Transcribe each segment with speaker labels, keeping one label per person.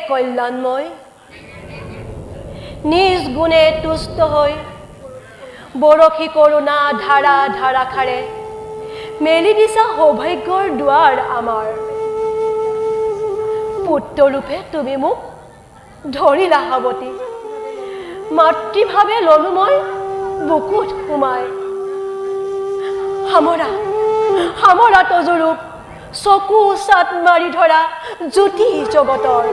Speaker 1: কল্যাণময় নিজ গুণে তুষ্ট হৈ বৰশী কৰোণা ধাৰা ধাৰাখাৰে মেলি দিছা সৌভাগ্যৰ দুৱাৰ আমাৰ পুত্ৰৰূপে তুমি মোক ধৰিলা সাৱটি মাতৃভাৱে ললো মই বুকুত সোমাই সামৰা সামৰা তজুৰূপ চকু চাত মাৰি ধৰা জ্যোতি জগতৰ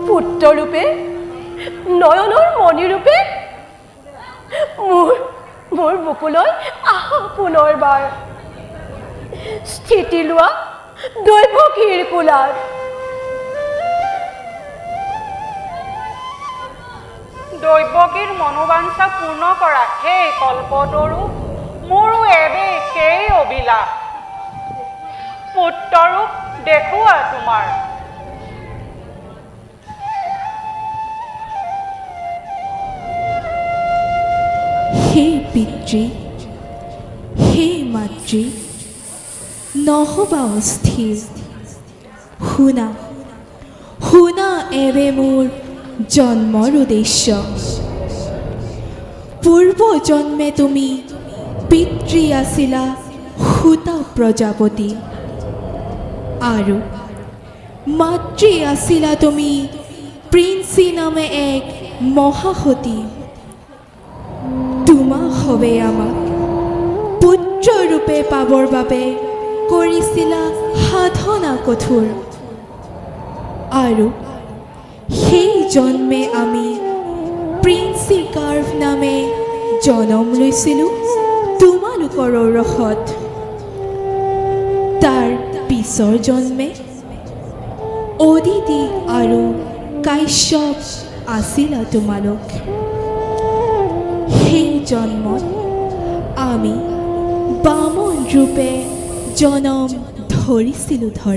Speaker 1: পুত্ৰৰূপে নয়নৰ মণিৰূপে মোৰ বুকুলৈ আহা পুনৰবাৰ স্থিতি লোৱা দৈৱকীৰ কোলাত
Speaker 2: দৈৱকীৰ মনোবাঞ্ছা পূৰ্ণ কৰা হে কল্পতৰু মোৰো এবে সেই অভিলাষ পুত্ৰৰূপ দেখুওৱা তোমাৰ
Speaker 3: হে পিতৃ হে মাতৃ নহবা অস্থিৰ শুনা শুনা এবে মোৰ জন্মৰ উদ্দেশ্য পূৰ্ব জন্মে তুমি পিতৃ আছিলা সূতা প্ৰজাপতি আৰু মাতৃ আছিলা তুমি প্ৰিন্সি নামে এক মহাসতী তোমাক হবে আমাক পুত্ৰৰূপে পাবৰ বাবে কৰিছিলা সাধনা কঠোৰ আৰু সেই জন্মে আমি প্ৰিন্সি কাৰ্ভ নামে জনম লৈছিলোঁ তোমালোকৰ ৰসত তাৰ পিছৰ জন্মে অদিতি আৰু কাশ্যপ আছিলা তোমালোক সেই জন্মত আমি বামন ৰূপে জনম ধৰিছিলোঁ ধৰা